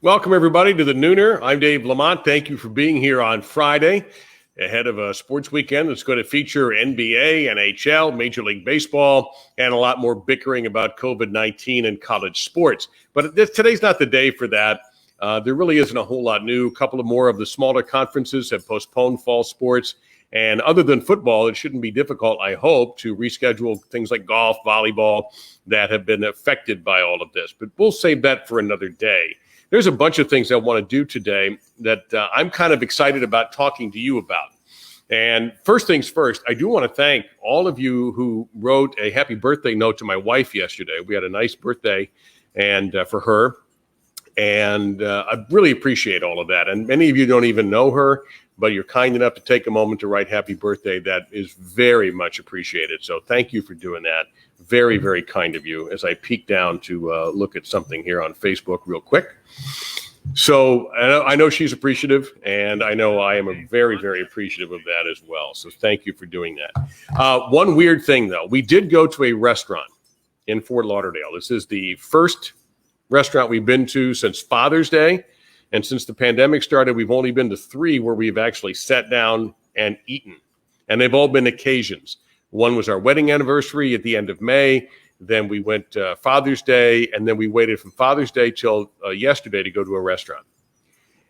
Welcome, everybody, to the Nooner. I'm Dave LaMont. Thank you for being here on Friday, ahead of a sports weekend that's going to feature NBA, NHL, Major League Baseball, and a lot more bickering about COVID-19 and college sports. But today's not the day for that. There really isn't a whole lot new. A couple of more of the smaller conferences have postponed fall sports. And other than football, it shouldn't be difficult, I hope, to reschedule things like golf, volleyball that have been affected by all of this. But we'll save that for another day. There's a bunch of things I want to do today that I'm kind of excited about talking to you about. And first things first, I do want to thank all of you who wrote a happy birthday note to my wife yesterday. We had a nice birthday and for her. And I really appreciate all of that. And many of you don't even know her, but you're kind enough to take a moment to write happy birthday. That is very much appreciated. So thank you for doing that. Very, very kind of you. As I peek down to look at something here on Facebook real quick. So I know she's appreciative, and I know I am very, very appreciative of that as well. So thank you for doing that. One weird thing, though. We did go to a restaurant in Fort Lauderdale. This is the first restaurant we've been to since Father's Day. And since the pandemic started, we've only been to 3 where we've actually sat down and eaten. And they've all been occasions. One was our wedding anniversary at the end of May. Then we went Father's Day, and then we waited from Father's Day till yesterday to go to a restaurant.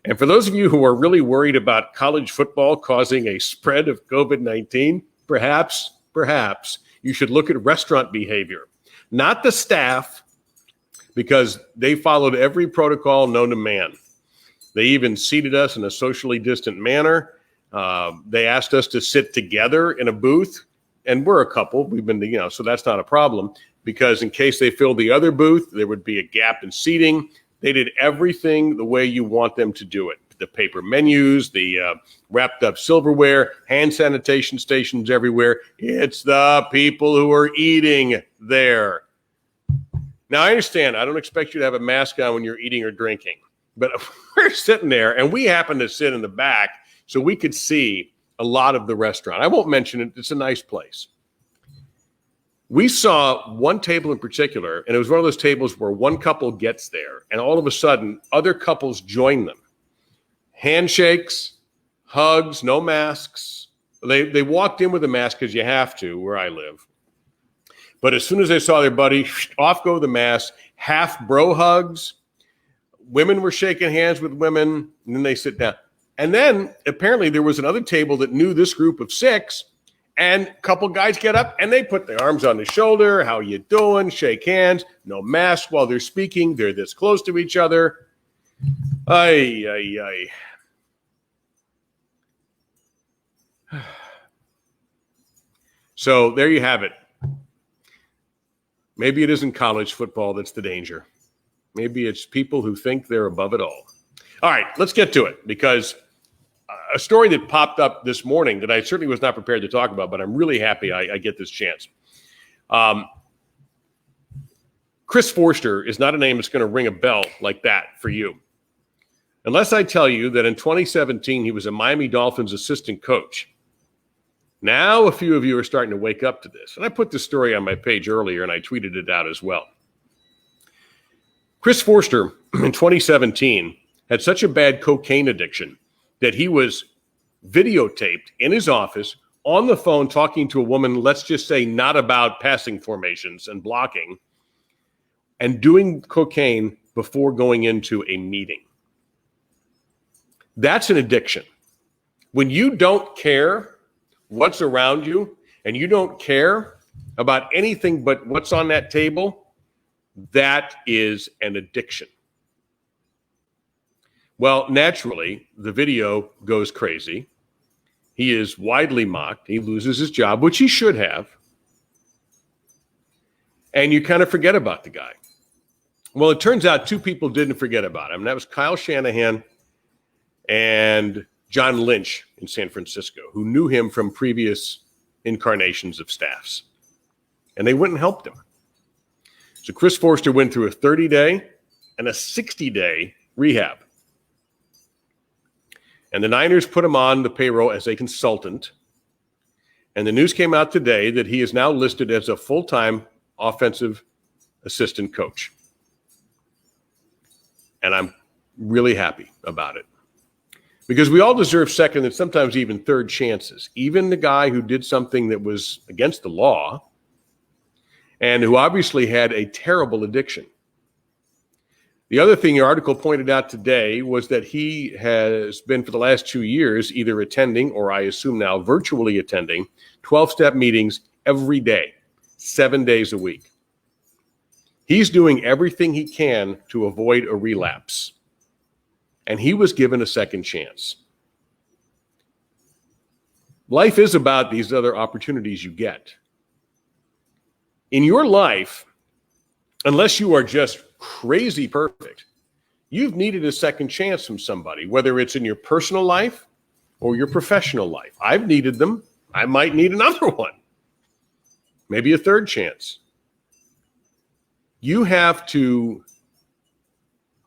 And for those of you who are really worried about college football causing a spread of COVID-19, perhaps you should look at restaurant behavior. Not the staff, because they followed every protocol known to man. They even seated us in a socially distant manner. They asked us to sit together in a booth, and we're a couple. We've been, so that's not a problem, because in case they filled the other booth, there would be a gap in seating. They did everything the way you want them to do it. The paper menus, the wrapped up silverware, hand sanitation stations everywhere. It's the people who are eating there. Now, I understand. I don't expect you to have a mask on when you're eating or drinking. But we're sitting there, and we happen to sit in the back so we could see a lot of the restaurant. I won't mention it. It's a nice place. We saw one table in particular, and it was one of those tables where one couple gets there, and all of a sudden, other couples join them. Handshakes, hugs, no masks. They walked in with a mask because you have to where I live. But as soon as they saw their buddy, off go the mask, half bro hugs. Women were shaking hands with women, and then they sit down. And then apparently there was another table that knew this group of 6, and a couple guys get up and they put their arms on the shoulder. How you doing? Shake hands. No mask while they're speaking. They're this close to each other. Ay, ay, ay. So there you have it. Maybe it isn't college football that's the danger. Maybe it's people who think they're above it all. All right, let's get to it, because a story that popped up this morning that I certainly was not prepared to talk about, but I'm really happy I get this chance. Chris Forster is not a name that's going to ring a bell like that for you. Unless I tell you that in 2017, he was a Miami Dolphins assistant coach. Now a few of you are starting to wake up to this. And I put this story on my page earlier, and I tweeted it out as well. Chris Forster in 2017 had such a bad cocaine addiction that he was videotaped in his office on the phone talking to a woman, let's just say not about passing formations and blocking, and doing cocaine before going into a meeting. That's an addiction. When you don't care what's around you and you don't care about anything but what's on that table, that is an addiction. Well, naturally, the video goes crazy. He is widely mocked. He loses his job, which he should have. And you kind of forget about the guy. Well, it turns out 2 people didn't forget about him. That was Kyle Shanahan and John Lynch in San Francisco, who knew him from previous incarnations of staffs. And they went and helped him. So Chris Forster went through a 30-day and a 60-day rehab. And the Niners put him on the payroll as a consultant. And the news came out today that he is now listed as a full-time offensive assistant coach. And I'm really happy about it. Because we all deserve second and sometimes even third chances. Even the guy who did something that was against the law and who obviously had a terrible addiction. The other thing your article pointed out today was that he has been for the last 2 years either attending, or I assume now virtually attending, 12-step meetings every day, 7 days a week. He's doing everything he can to avoid a relapse. And he was given a second chance. Life is about these other opportunities you get. In your life, unless you are just crazy perfect, you've needed a second chance from somebody, whether it's in your personal life or your professional life. I've needed them. I might need another one. Maybe a third chance. You have to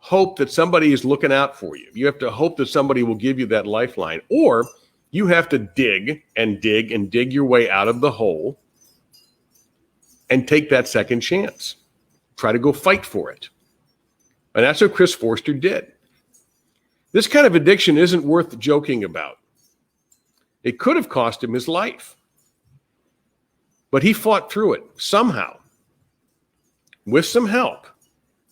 hope that somebody is looking out for you. You have to hope that somebody will give you that lifeline, or you have to dig and dig and dig your way out of the hole and take that second chance. Try to go fight for it. And that's what Chris Forster did. This kind of addiction isn't worth joking about. It could have cost him his life. But he fought through it somehow with some help,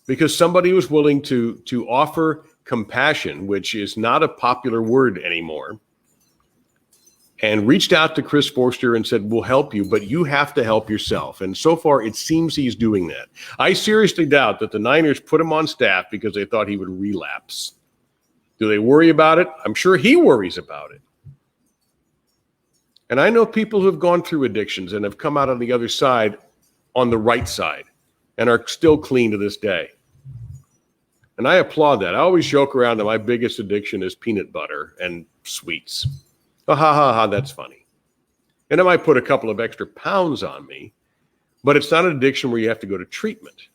because somebody was willing to offer compassion, which is not a popular word anymore, and reached out to Chris Forster and said, we'll help you, but you have to help yourself. And so far, it seems he's doing that. I seriously doubt that the Niners put him on staff because they thought he would relapse. Do they worry about it? I'm sure he worries about it. And I know people who have gone through addictions and have come out on the other side, on the right side, and are still clean to this day. And I applaud that. I always joke around that my biggest addiction is peanut butter and sweets. Oh, ha, ha, ha, that's funny. And it might put a couple of extra pounds on me, but it's not an addiction where you have to go to treatment.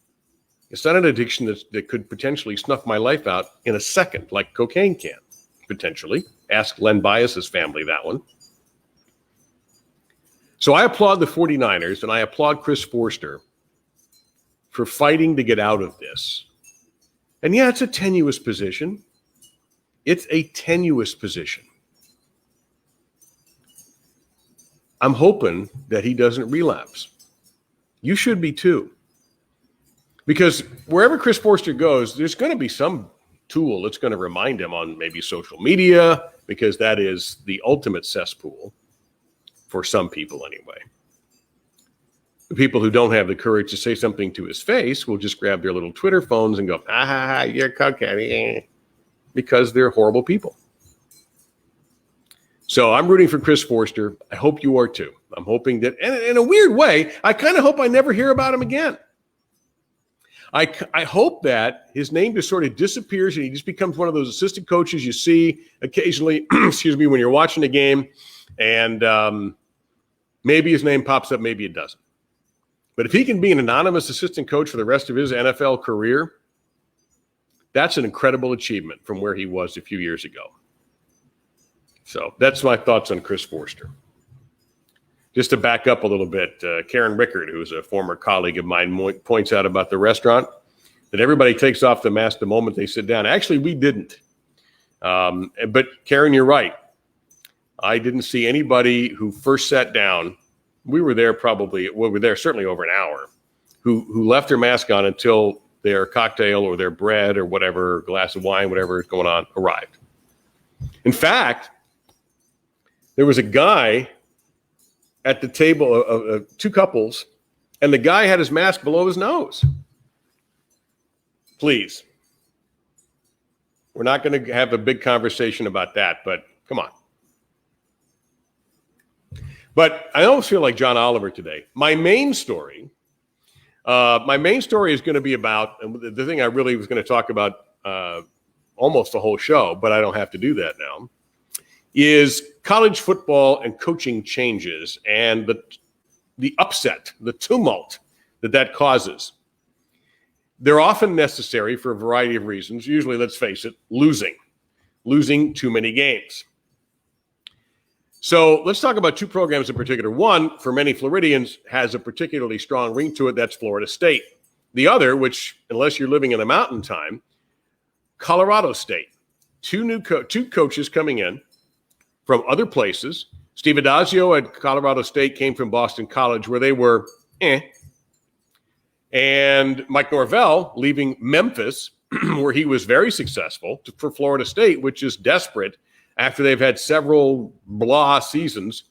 It's not an addiction that could potentially snuff my life out in a second, like cocaine can, potentially. Ask Len Bias's family that one. So I applaud the 49ers, and I applaud Chris Forster for fighting to get out of this. And yeah, it's a tenuous position. It's a tenuous position. I'm hoping that he doesn't relapse. You should be too. Because wherever Chris Forster goes, there's going to be some tool that's going to remind him on maybe social media, because that is the ultimate cesspool for some people anyway. The people who don't have the courage to say something to his face will just grab their little Twitter phones and go, you're cocaine, because they're horrible people. So I'm rooting for Chris Forster. I hope you are too. I'm hoping that, and in a weird way, I kind of hope I never hear about him again. I hope that his name just sort of disappears and he just becomes one of those assistant coaches you see occasionally, when you're watching a game, and maybe his name pops up, maybe it doesn't. But if he can be an anonymous assistant coach for the rest of his NFL career, that's an incredible achievement from where he was a few years ago. So that's my thoughts on Chris Forster. Just to back up a little bit, Karen Rickard, who's a former colleague of mine, points out about the restaurant that everybody takes off the mask the moment they sit down. Actually, we didn't. But Karen, you're right. I didn't see anybody who first sat down. We were there certainly over an hour, who left their mask on until their cocktail or their bread or whatever, glass of wine, whatever is going on, arrived. In fact, there was a guy at the table of two couples, and the guy had his mask below his nose. Please. We're not going to have a big conversation about that, but come on. But I almost feel like John Oliver today. My main story is going to be about, and the thing I really was going to talk about almost the whole show, but I don't have to do that now, is college football and coaching changes and the upset, the tumult that causes. They're often necessary for a variety of reasons. Usually, let's face it, losing too many games. So let's talk about two programs in particular. One, for many Floridians, has a particularly strong ring to it. That's Florida State. The other, which, unless you're living in the mountain time, Colorado State, two coaches coming in from other places. Steve Adazio at Colorado State came from Boston College, where they were And Mike Norvell leaving Memphis, where he was very successful, for Florida State, which is desperate after they've had several blah seasons,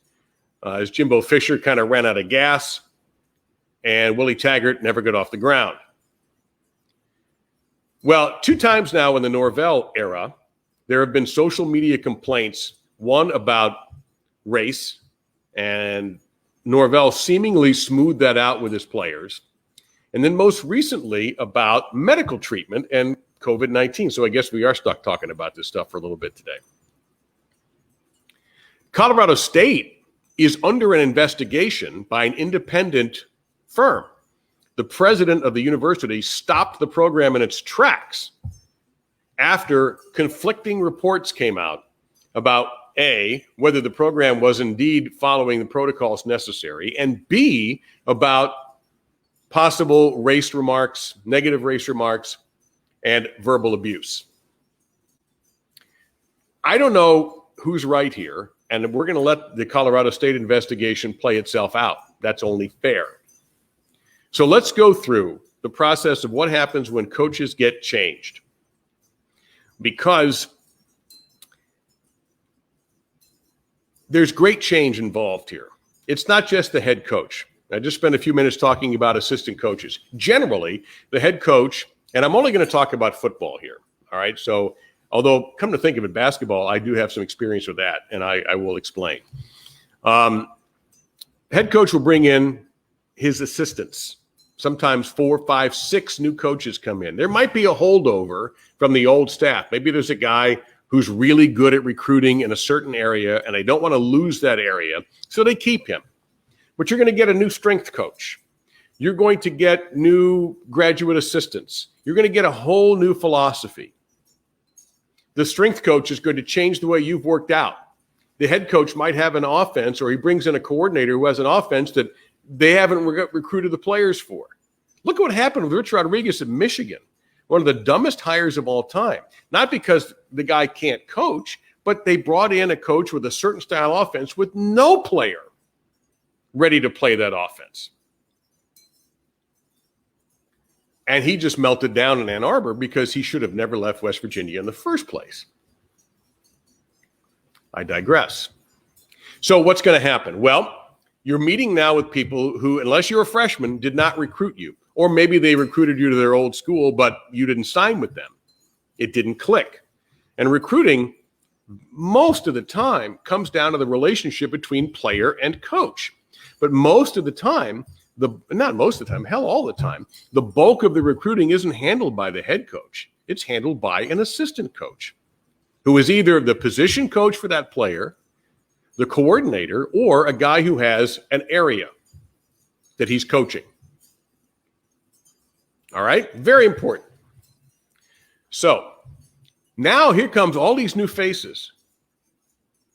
as Jimbo Fisher kind of ran out of gas and Willie Taggart never got off the ground. Well, 2 times now in the Norvell era, there have been social media complaints, one about race, and Norvell seemingly smoothed that out with his players. And then most recently about medical treatment and COVID-19. So I guess we are stuck talking about this stuff for a little bit today. Colorado State is under an investigation by an independent firm. The president of the university stopped the program in its tracks after conflicting reports came out about A, whether the program was indeed following the protocols necessary, and B, about possible race remarks, negative race remarks, and verbal abuse. I don't know who's right here, and we're going to let the Colorado State investigation play itself out. That's only fair. So let's go through the process of what happens when coaches get changed. Because there's great change involved here. It's not just the head coach. I just spent a few minutes talking about assistant coaches. Generally, the head coach, and I'm only going to talk about football here, all right? So, although, come to think of it, basketball, I do have some experience with that, and I will explain. Head coach will bring in his assistants. Sometimes 4, 5, 6 new coaches come in. There might be a holdover from the old staff. Maybe there's a guy who's really good at recruiting in a certain area, and they don't want to lose that area, so they keep him. But you're going to get a new strength coach. You're going to get new graduate assistants. You're going to get a whole new philosophy. The strength coach is going to change the way you've worked out. The head coach might have an offense, or he brings in a coordinator who has an offense that they haven't recruited the players for. Look at what happened with Rich Rodriguez at Michigan, one of the dumbest hires of all time. Not because the guy can't coach, but they brought in a coach with a certain style offense with no player ready to play that offense. And he just melted down in Ann Arbor because he should have never left West Virginia in the first place. I digress. So what's going to happen? Well, you're meeting now with people who, unless you're a freshman, did not recruit you. Or maybe they recruited you to their old school, but you didn't sign with them. It didn't click. And recruiting, most of the time, comes down to the relationship between player and coach. But most of the time, not most of the time, hell, all the time, the bulk of the recruiting isn't handled by the head coach. It's handled by an assistant coach who is either the position coach for that player, the coordinator, or a guy who has an area that he's coaching. All right? Very important. So now here comes all these new faces.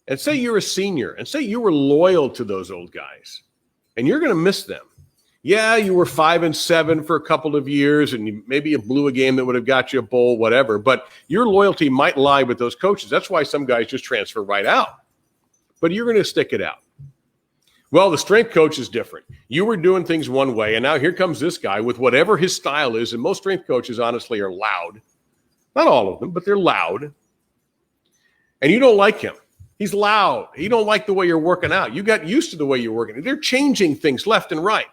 And say you're a senior, and say you were loyal to those old guys, and you're going to miss them. Yeah, you were 5-7 for a couple of years, and maybe you blew a game that would have got you a bowl, whatever. But your loyalty might lie with those coaches. That's why some guys just transfer right out. But you're going to stick it out. Well, the strength coach is different. You were doing things one way, and now here comes this guy with whatever his style is. And most strength coaches, honestly, are loud. Not all of them, but they're loud. And you don't like him. He's loud. You don't like the way you're working out. You got used to the way you're working. They're changing things left and right.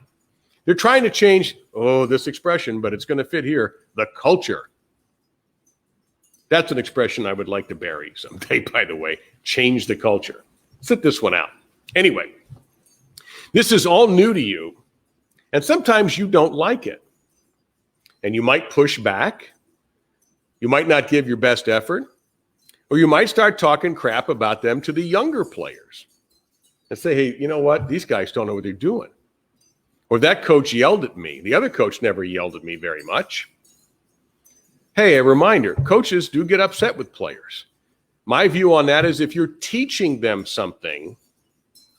They're trying to change, this expression, but it's going to fit here, the culture. That's an expression I would like to bury someday, by the way. Change the culture. Sit this one out. Anyway, this is all new to you, and sometimes you don't like it. And you might push back. You might not give your best effort. Or you might start talking crap about them to the younger players and say, hey, you know what? These guys don't know what they're doing. Or that coach yelled at me. The other coach never yelled at me very much. Hey, a reminder, coaches do get upset with players. My view on that is if you're teaching them something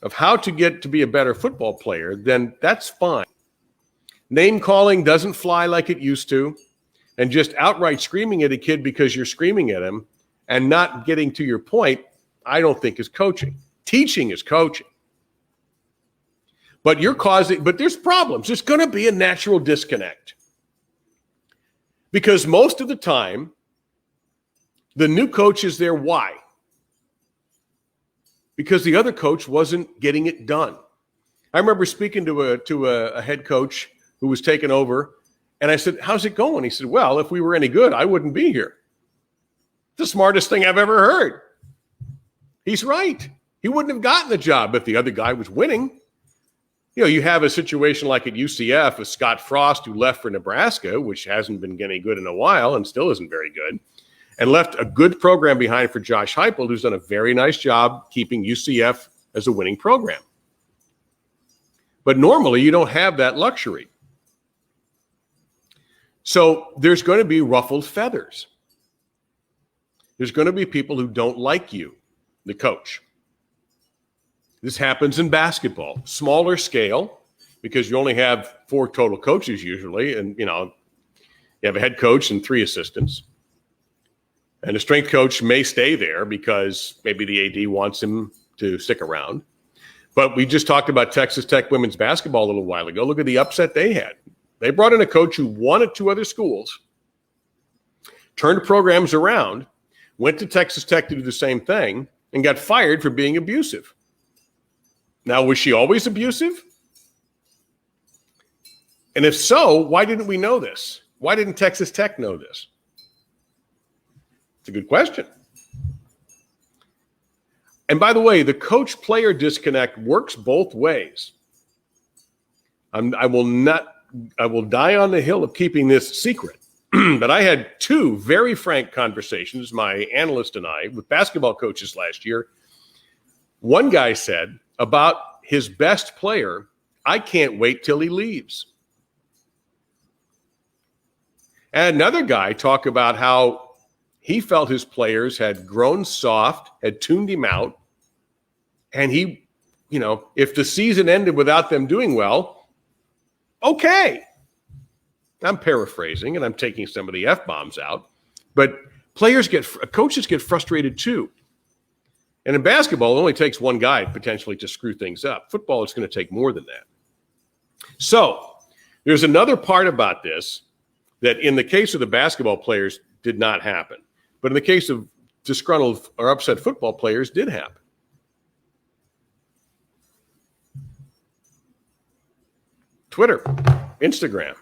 of how to get to be a better football player, then that's fine. Name calling doesn't fly like it used to. and just outright screaming at a kid because you're screaming at him and not getting to your point, I don't think is coaching. Teaching is coaching. But there's problems. There's going to be a natural disconnect. Because most of the time, the new coach is there. Why? Because the other coach wasn't getting it done. I remember speaking to a head coach who was taking over, and I said, "How's it going?" He said, "Well, if we were any good, I wouldn't be here." The smartest thing I've ever heard. He's right. He wouldn't have gotten the job if the other guy was winning. You have a situation like at UCF with Scott Frost, who left for Nebraska, which hasn't been getting good in a while and still isn't very good, and left a good program behind for Josh Heupel, who's done a very nice job keeping UCF as a winning program. But normally you don't have that luxury. So there's going to be ruffled feathers. There's going to be people who don't like you, the coach. This happens in basketball, smaller scale, because you only have 4 total coaches usually, and you have a head coach and 3 assistants. And a strength coach may stay there because maybe the AD wants him to stick around. But we just talked about Texas Tech women's basketball a little while ago. Look at the upset they had. They brought in a coach who won at 2 other schools, turned programs around, went to Texas Tech to do the same thing, and got fired for being abusive. Now, was she always abusive? And if so, why didn't we know this? Why didn't Texas Tech know this? It's a good question. And by the way, the coach-player disconnect works both ways. I will die on the hill of keeping this secret. But I had 2 very frank conversations, my analyst and I, with basketball coaches last year. One guy said about his best player, "I can't wait till he leaves." And another guy talked about how he felt his players had grown soft, had tuned him out, and he, if the season ended without them doing well, okay. I'm paraphrasing, and I'm taking some of the F-bombs out, but coaches get frustrated too. And in basketball, it only takes one guy potentially to screw things up. Football, it's going to take more than that. So there's another part about this that in the case of the basketball players did not happen. But in the case of disgruntled or upset football players did happen. Twitter, Instagram.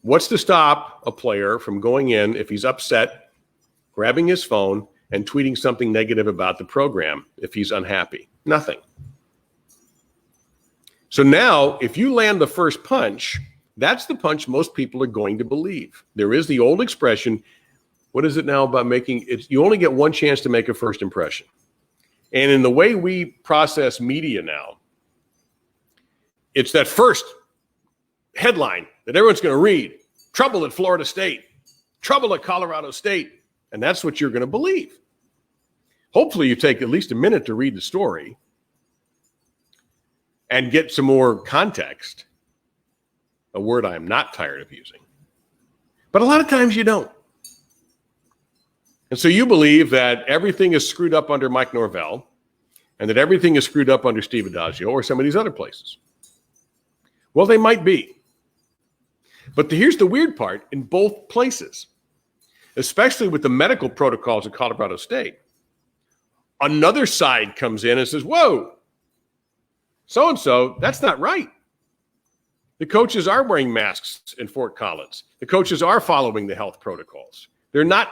What's to stop a player from going in if he's upset, grabbing his phone and tweeting something negative about the program if he's unhappy? Nothing. So now, if you land the first punch, that's the punch most people are going to believe. There is the old expression, what is it now about making it? You only get one chance to make a first impression. And in the way we process media now, it's that first headline that everyone's going to read. Trouble at Florida State. Trouble at Colorado State. And that's what you're going to believe. Hopefully you take at least a minute to read the story and get some more context, a word I'm not tired of using. But a lot of times you don't. And so you believe that everything is screwed up under Mike Norvell and that everything is screwed up under Steve Adagio or some of these other places. Well, they might be. But here's the weird part in both places, especially with the medical protocols at Colorado State. Another side comes in and says, whoa, so-and-so, that's not right. The coaches are wearing masks in Fort Collins. The coaches are following the health protocols. They're not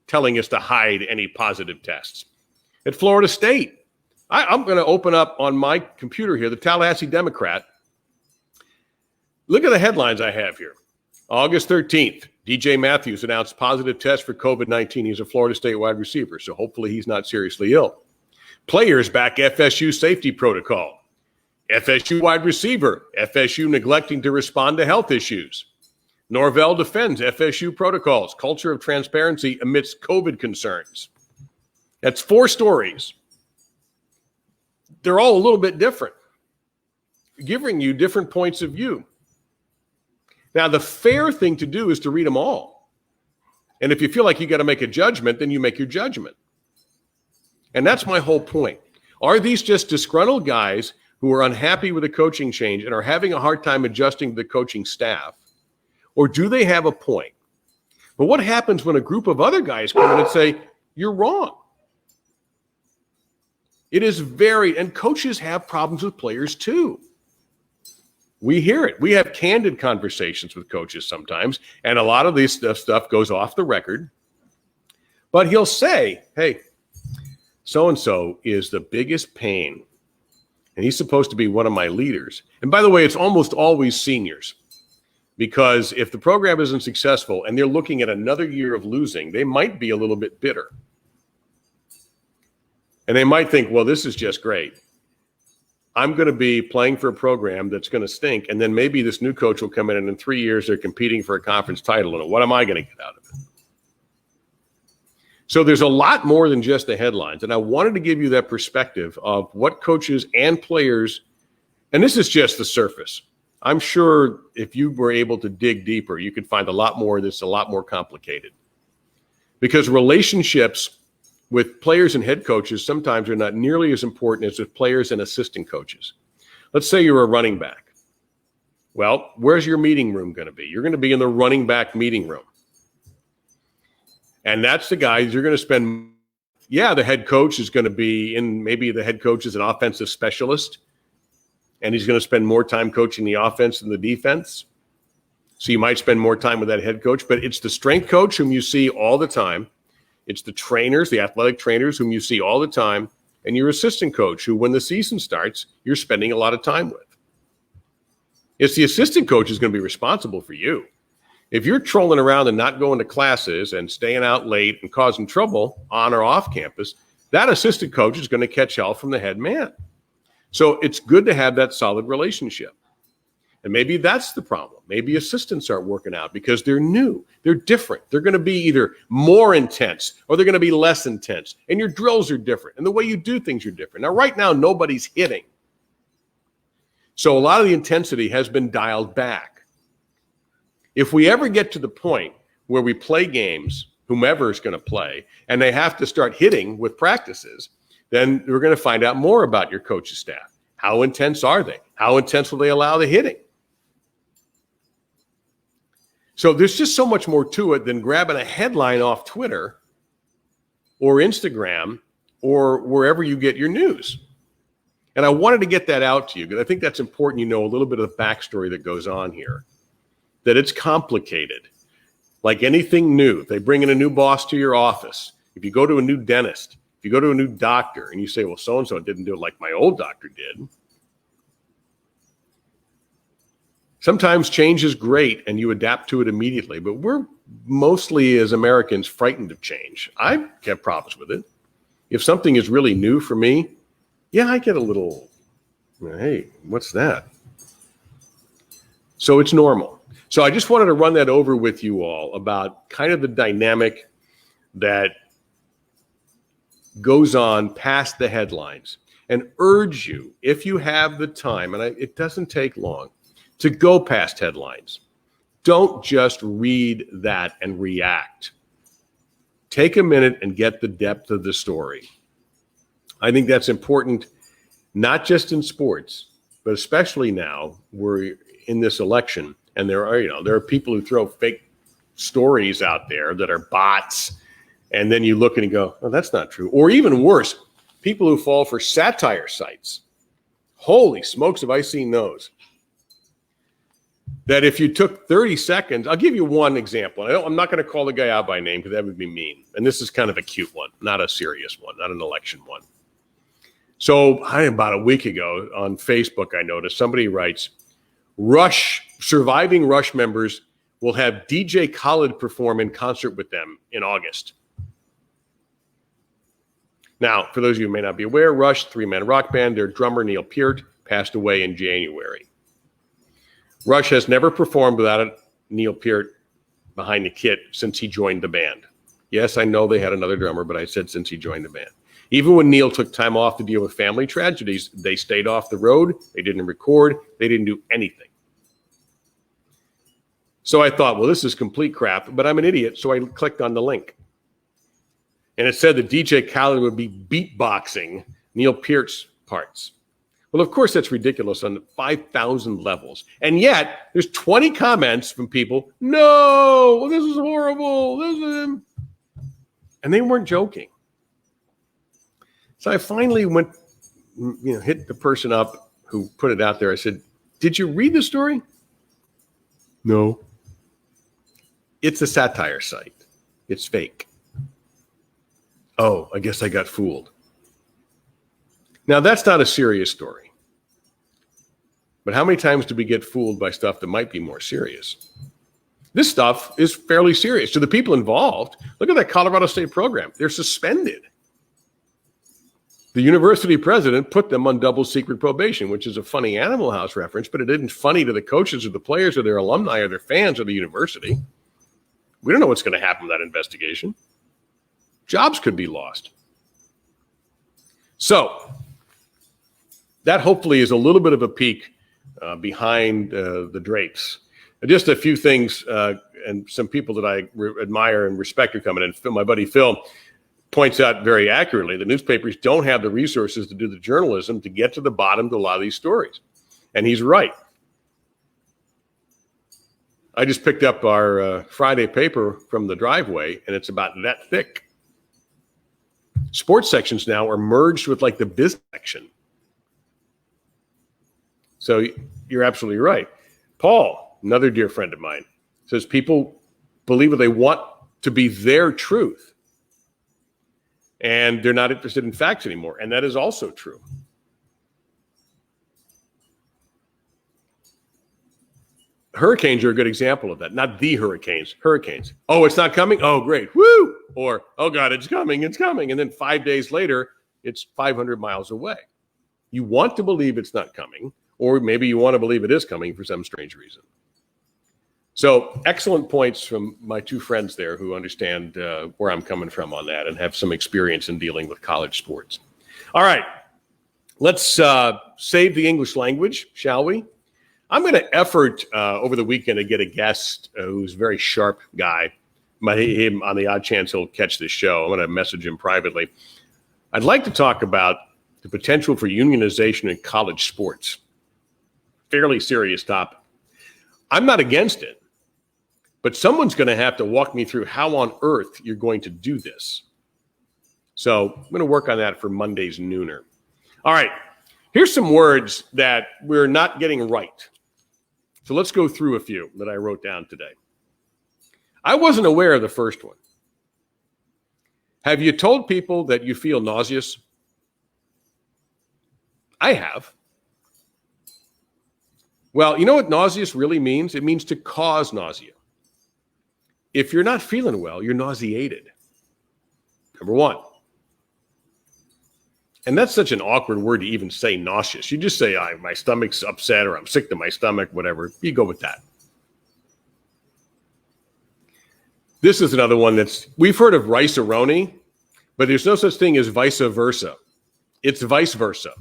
telling us to hide any positive tests. At Florida State, I'm going to open up on my computer here, the Tallahassee Democrat. Look at the headlines I have here. August 13th, DJ Matthews announced positive test for COVID-19. He's a Florida State wide receiver, so hopefully he's not seriously ill. Players back FSU safety protocol. FSU wide receiver, FSU neglecting to respond to health issues. Norvell defends FSU protocols, culture of transparency amidst COVID concerns. That's 4 stories. They're all a little bit different, giving you different points of view. Now, the fair thing to do is to read them all. And if you feel like you got to make a judgment, then you make your judgment. And that's my whole point. Are these just disgruntled guys who are unhappy with the coaching change and are having a hard time adjusting to the coaching staff? Or do they have a point? But what happens when a group of other guys come in and say, you're wrong? It is and coaches have problems with players too. We hear it. We have candid conversations with coaches sometimes, and a lot of this stuff goes off the record. But he'll say, hey, so-and-so is the biggest pain, and he's supposed to be one of my leaders. And by the way, it's almost always seniors, because if the program isn't successful and they're looking at another year of losing, they might be a little bit bitter. And they might think, well, this is just great. I'm going to be playing for a program that's going to stink, and then maybe this new coach will come in, and in 3 years they're competing for a conference title, and what am I going to get out of it? So there's a lot more than just the headlines, and I wanted to give you that perspective of what coaches and players, and this is just the surface. I'm sure if you were able to dig deeper, you could find a lot more that's a lot more complicated. Because relationships with players and head coaches sometimes are not nearly as important as with players and assistant coaches. Let's say you're a running back. Well, where's your meeting room going to be? You're going to be in the running back meeting room. And that's the guys you're going to spend. Yeah, the head coach is going to be in, maybe the head coach is an offensive specialist, and he's going to spend more time coaching the offense than the defense. So you might spend more time with that head coach, but it's the strength coach whom you see all the time. It's the trainers, the athletic trainers whom you see all the time, and your assistant coach who, when the season starts, you're spending a lot of time with. It's the assistant coach who's going to be responsible for you. If you're trolling around and not going to classes and staying out late and causing trouble on or off campus, that assistant coach is going to catch hell from the head man. So it's good to have that solid relationship. And maybe that's the problem. Maybe assistants aren't working out because they're new. They're different. They're going to be either more intense or they're going to be less intense. And your drills are different. And the way you do things are different. Now, right now, nobody's hitting. So a lot of the intensity has been dialed back. If we ever get to the point where we play games, whomever is going to play, and they have to start hitting with practices, then we're going to find out more about your coaching staff. How intense are they? How intense will they allow the hitting? So there's just so much more to it than grabbing a headline off Twitter or Instagram or wherever you get your news. And I wanted to get that out to you because I think that's important. You know a little bit of the backstory that goes on here, that it's complicated. Like anything new, they bring in a new boss to your office. If you go to a new dentist, if you go to a new doctor and you say, well, so-and-so didn't do it like my old doctor did. Sometimes change is great and you adapt to it immediately, but we're mostly as Americans frightened of change. I have problems with it. If something is really new for me, yeah, I get a little, hey, what's that? So it's normal. So I just wanted to run that over with you all about kind of the dynamic that goes on past the headlines and urge you, if you have the time, and it doesn't take long, to go past headlines. Don't just read that and react. Take a minute and get the depth of the story. I think that's important, not just in sports, but especially now we're in this election, and there are people who throw fake stories out there that are bots, and then you look and you go, oh, that's not true. Or even worse, people who fall for satire sites. Holy smokes, have I seen those? That if you took 30 seconds, I'll give you one example. I'm not going to call the guy out by name because that would be mean. And this is kind of a cute one, not a serious one, not an election one. So about a week ago on Facebook, I noticed somebody writes, surviving Rush members will have DJ Khaled perform in concert with them in August. Now, for those of you who may not be aware, Rush, three-man rock band, their drummer Neil Peart passed away in January. Rush has never performed without Neil Peart behind the kit since he joined the band. Yes, I know they had another drummer, but I said since he joined the band. Even when Neil took time off to deal with family tragedies, they stayed off the road. They didn't record. They didn't do anything. So I thought, well, this is complete crap, but I'm an idiot. So I clicked on the link. And it said that DJ Khaled would be beatboxing Neil Peart's parts. Well, of course, that's ridiculous on 5,000 levels. And yet, there's 20 comments from people, no, this is horrible. And they weren't joking. So I finally went, hit the person up who put it out there. I said, did you read the story? No. It's a satire site. It's fake. Oh, I guess I got fooled. Now, that's not a serious story. But how many times do we get fooled by stuff that might be more serious? This stuff is fairly serious. To the people involved, look at that Colorado State program. They're suspended. The university president put them on double secret probation, which is a funny Animal House reference, but it isn't funny to the coaches or the players or their alumni or their fans or the university. We don't know what's going to happen with that investigation. Jobs could be lost. So that hopefully is a little bit of a peek behind the drapes. Just a few things and some people that I admire and respect are coming in. My buddy Phil points out very accurately the newspapers don't have the resources to do the journalism to get to the bottom to a lot of these stories. And he's right. I just picked up our Friday paper from the driveway, and it's about that thick. Sports sections now are merged with like the business section. So you're absolutely right. Paul, another dear friend of mine, says people believe what they want to be their truth. And they're not interested in facts anymore. And that is also true. Hurricanes are a good example of that. Not the hurricanes, hurricanes. Oh, it's not coming? Oh, great. Woo! Or, oh, God, it's coming, it's coming. And then 5 days later, it's 500 miles away. You want to believe it's not coming, or maybe you want to believe it is coming for some strange reason. So excellent points from my two friends there who understand where I'm coming from on that and have some experience in dealing with college sports. All right, let's save the English language, shall we? I'm going to effort over the weekend to get a guest who's a very sharp guy. Him, on the odd chance he'll catch this show, I'm going to message him privately. I'd like to talk about the potential for unionization in college sports. Fairly serious topic. I'm not against it. But someone's going to have to walk me through how on earth you're going to do this. So I'm going to work on that for Monday's Nooner. All right. Here's some words that we're not getting right. So let's go through a few that I wrote down today. I wasn't aware of the first one. Have you told people that you feel nauseous? I have. Well, you know what nauseous really means? It means to cause nausea. If you're not feeling well, you're nauseated. Number one. And that's such an awkward word to even say nauseous. You just say, my stomach's upset or I'm sick to my stomach, whatever. You go with that. This is another one we've heard of rice-a-roni, but there's no such thing as vice versa. It's vice versa.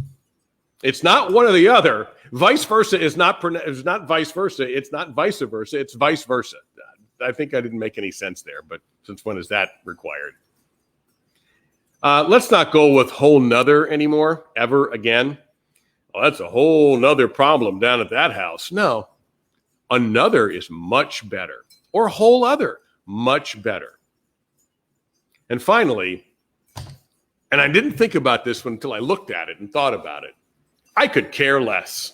It's not one or the other. Vice versa is not vice versa. It's not vice versa. It's vice versa. I think I didn't make any sense there, but since when is that required? Let's not go with whole nother anymore, ever again. Oh, that's a whole nother problem down at that house. No, another is much better, or whole other, much better. And finally, and I didn't think about this one until I looked at it and thought about it, I could care less.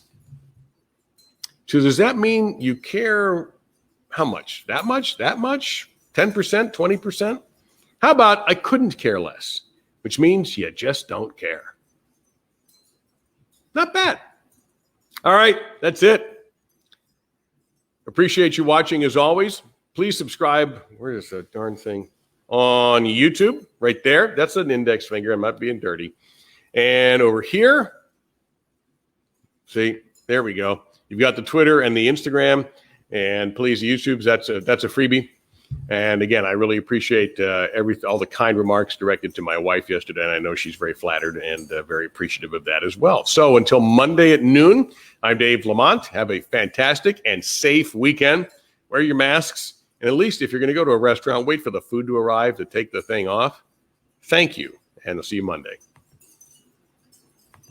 So does that mean you care how much? That much? That much? 10%? 20%? How about I couldn't care less, which means you just don't care. Not bad. All right, that's it. Appreciate you watching as always. Please subscribe. Where is that darn thing? On YouTube, right there. That's an index finger. I'm not being dirty. And over here, see, there we go. You've got the Twitter and the Instagram. And please, YouTube's that's a freebie. And again, I really appreciate all the kind remarks directed to my wife yesterday. And I know she's very flattered and very appreciative of that as well. So until Monday at noon, I'm Dave LaMont. Have a fantastic and safe weekend. wear your masks. And at least if you're going to go to a restaurant, wait for the food to arrive to take the thing off. Thank you, and I'll see you Monday.